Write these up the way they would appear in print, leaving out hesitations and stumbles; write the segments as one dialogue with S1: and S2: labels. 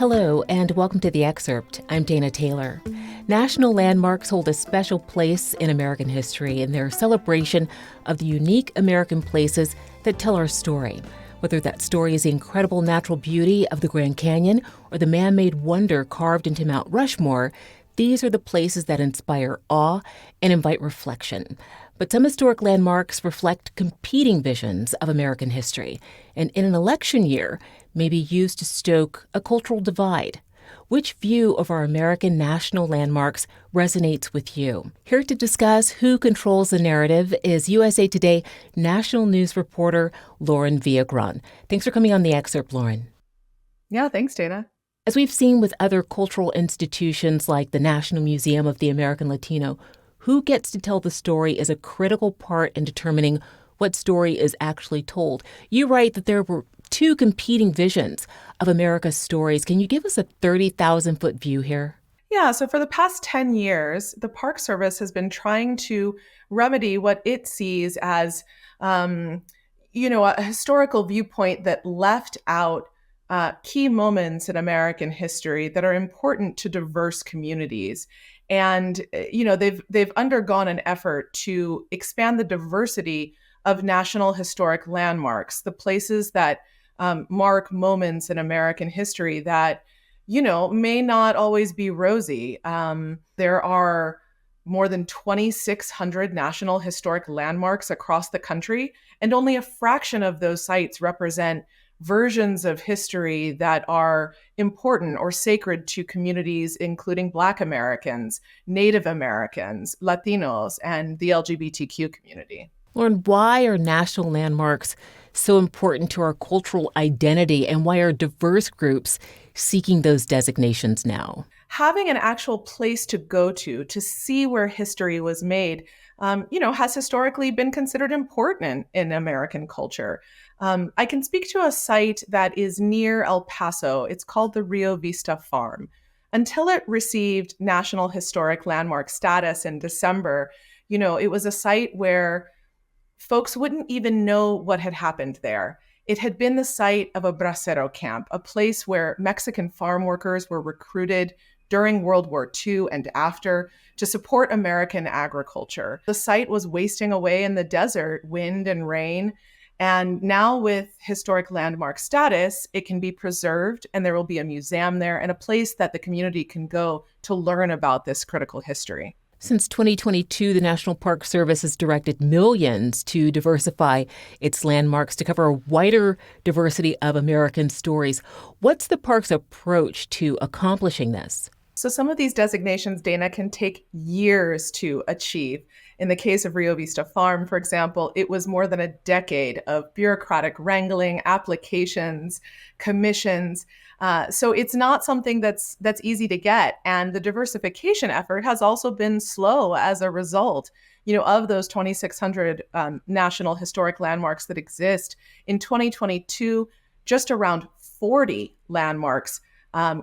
S1: Hello, and welcome to The Excerpt. I'm Dana Taylor. National landmarks hold a special place in American history in their celebration of the unique American places that tell our story. Whether that story is the incredible natural beauty of the Grand Canyon or the man-made wonder carved into Mount Rushmore, these are the places that inspire awe and invite reflection. But some historic landmarks reflect competing visions of American history, and in an election year, may be used to stoke a cultural divide. Which view of our American national landmarks resonates with you? Here to discuss who controls the narrative is USA Today national news reporter Lauren Villagran. Thanks for coming on The Excerpt, Lauren.
S2: Yeah, thanks, Dana.
S1: As we've seen with other cultural institutions like the National Museum of the American Latino, who gets to tell the story is a critical part in determining what story is actually told. You write that there were two competing visions of America's stories. Can you give us a 30,000-foot view here?
S2: Yeah, so for the past 10 years, the Park Service has been trying to remedy what it sees as, a historical viewpoint that left out key moments in American history that are important to diverse communities. And, they've undergone an effort to expand the diversity of national historic landmarks, the places that mark moments in American history that, may not always be rosy. There are more than 2,600 national historic landmarks across the country, and only a fraction of those sites represent versions of history that are important or sacred to communities, including Black Americans, Native Americans, Latinos, and the LGBTQ community.
S1: Lauren, why are national landmarks so important to our cultural identity, and why are diverse groups seeking those designations now?
S2: Having an actual place to go to see where history was made, has historically been considered important in American culture. I can speak to a site that is near El Paso. It's called the Rio Vista Farm. Until it received National Historic Landmark status in December, it was a site where folks wouldn't even know what had happened there. It had been the site of a bracero camp, a place where Mexican farm workers were recruited during World War II and after to support American agriculture. The site was wasting away in the desert, wind and rain. And now with historic landmark status, it can be preserved, and there will be a museum there and a place that the community can go to learn about this critical history.
S1: Since 2022, the National Park Service has directed millions to diversify its landmarks to cover a wider diversity of American stories. What's the park's approach to accomplishing this?
S2: So some of these designations, Dana, can take years to achieve. In the case of Rio Vista Farm, for example, it was more than a decade of bureaucratic wrangling, applications, commissions. So it's not something that's easy to get. And the diversification effort has also been slow as a result, of those 2,600 national historic landmarks that exist. In 2022, just around 40 landmarks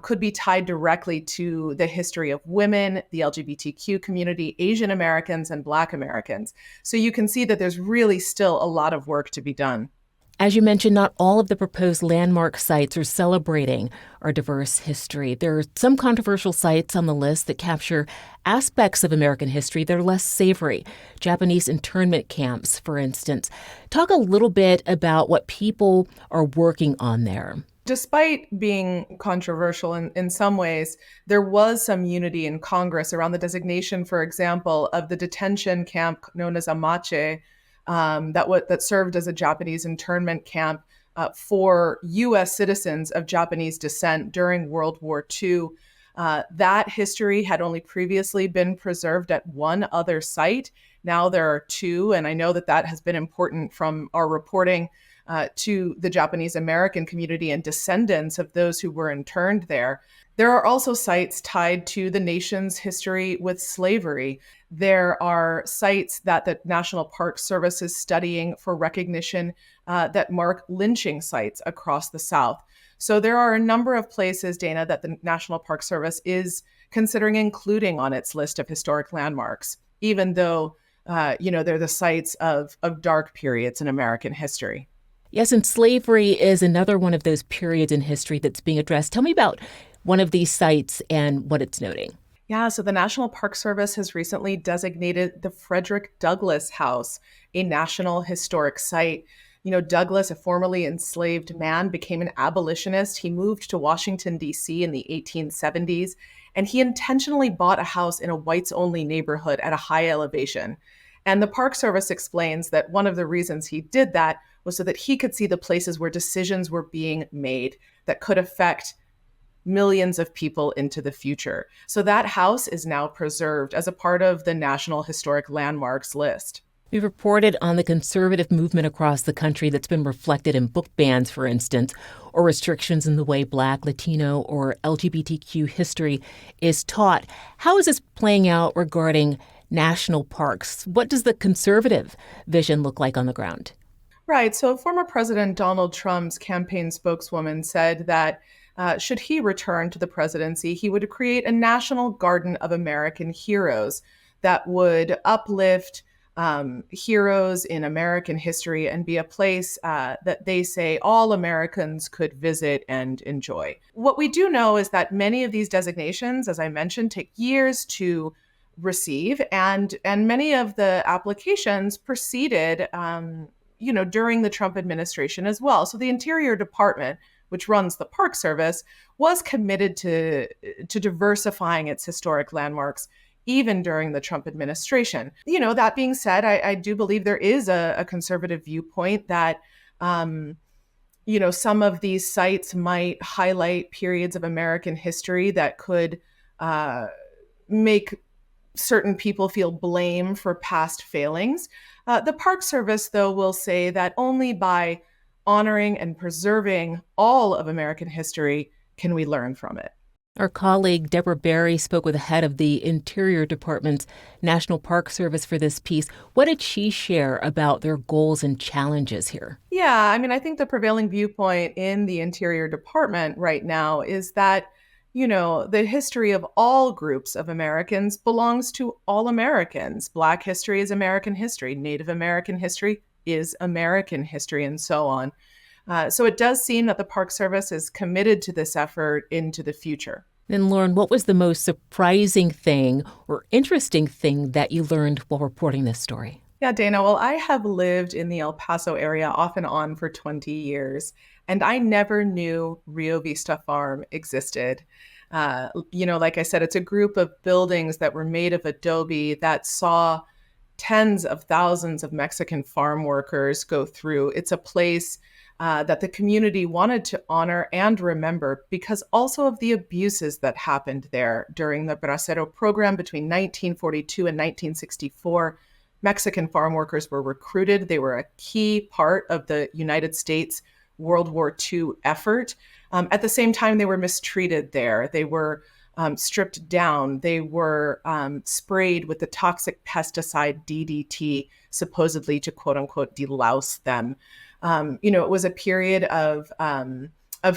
S2: could be tied directly to the history of women, the LGBTQ community, Asian Americans, and Black Americans. So you can see that there's really still a lot of work to be done.
S1: As you mentioned, not all of the proposed landmark sites are celebrating our diverse history. There are some controversial sites on the list that capture aspects of American history that are less savory. Japanese internment camps, for instance. Talk a little bit about what people are working on there.
S2: Despite being controversial in some ways, there was some unity in Congress around the designation, for example, of the detention camp known as Amache, that served as a Japanese internment camp for U.S. citizens of Japanese descent during World War II. That history had only previously been preserved at one other site. Now there are two, and I know that has been important from our reporting to the Japanese American community and descendants of those who were interned there. There are also sites tied to the nation's history with slavery. There are sites that the National Park Service is studying for recognition that mark lynching sites across the South. So there are a number of places, Dana, that the National Park Service is considering including on its list of historic landmarks, even though, they're the sites of dark periods in American history.
S1: Yes, and slavery is another one of those periods in history that's being addressed. Tell me about one of these sites and what it's noting?
S2: Yeah, so the National Park Service has recently designated the Frederick Douglass House a National Historic Site. Douglass, a formerly enslaved man, became an abolitionist. He moved to Washington, D.C. in the 1870s, and he intentionally bought a house in a whites-only neighborhood at a high elevation. And the Park Service explains that one of the reasons he did that was so that he could see the places where decisions were being made that could affect millions of people into the future. So that house is now preserved as a part of the National Historic Landmarks list.
S1: We've reported on the conservative movement across the country that's been reflected in book bans, for instance, or restrictions in the way Black, Latino, or LGBTQ history is taught. How is this playing out regarding national parks? What does the conservative vision look like on the ground?
S2: Right. So former President Donald Trump's campaign spokeswoman said that should he return to the presidency, he would create a national garden of American heroes that would uplift heroes in American history and be a place that they say all Americans could visit and enjoy. What we do know is that many of these designations, as I mentioned, take years to receive, and many of the applications proceeded, during the Trump administration as well. So the Interior Department, which runs the Park Service, was committed to diversifying its historic landmarks even during the Trump administration. That being said, I do believe there is a conservative viewpoint that, some of these sites might highlight periods of American history that could make certain people feel blame for past failings. The Park Service, though, will say that only by honoring and preserving all of American history can we learn from it.
S1: Our colleague Deborah Berry spoke with the head of the Interior Department's National Park Service for this piece. What did she share about their goals and challenges here?
S2: Yeah, I think the prevailing viewpoint in the Interior Department right now is that, the history of all groups of Americans belongs to all Americans. Black history is American history. Native American history is American history, and so on. So it does seem that the Park Service is committed to this effort into the future.
S1: And Lauren, what was the most surprising thing or interesting thing that you learned while reporting this story?
S2: Yeah, Dana, well, I have lived in the El Paso area off and on for 20 years, and I never knew Rio Vista Farm existed. Like I said, it's a group of buildings that were made of adobe that saw tens of thousands of Mexican farm workers go through. It's a place that the community wanted to honor and remember because also of the abuses that happened there during the Bracero program between 1942 and 1964. Mexican farm workers were recruited. They were a key part of the United States World War II effort. At the same time, they were mistreated there. They were stripped down. They were sprayed with the toxic pesticide DDT, supposedly to quote unquote delouse them. It was a period of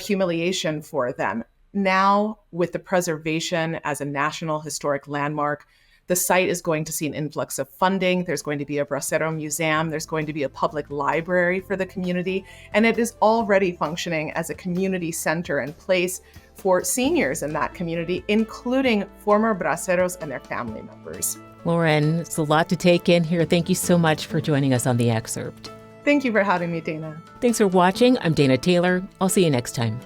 S2: humiliation for them. Now, with the preservation as a national historic landmark, the site is going to see an influx of funding. There's going to be a Bracero museum. There's going to be a public library for the community. And it is already functioning as a community center and place for seniors in that community, including former Braceros and their family members.
S1: Lauren, it's a lot to take in here. Thank you so much for joining us on The Excerpt.
S2: Thank you for having me, Dana.
S1: Thanks for watching. I'm Dana Taylor. I'll see you next time.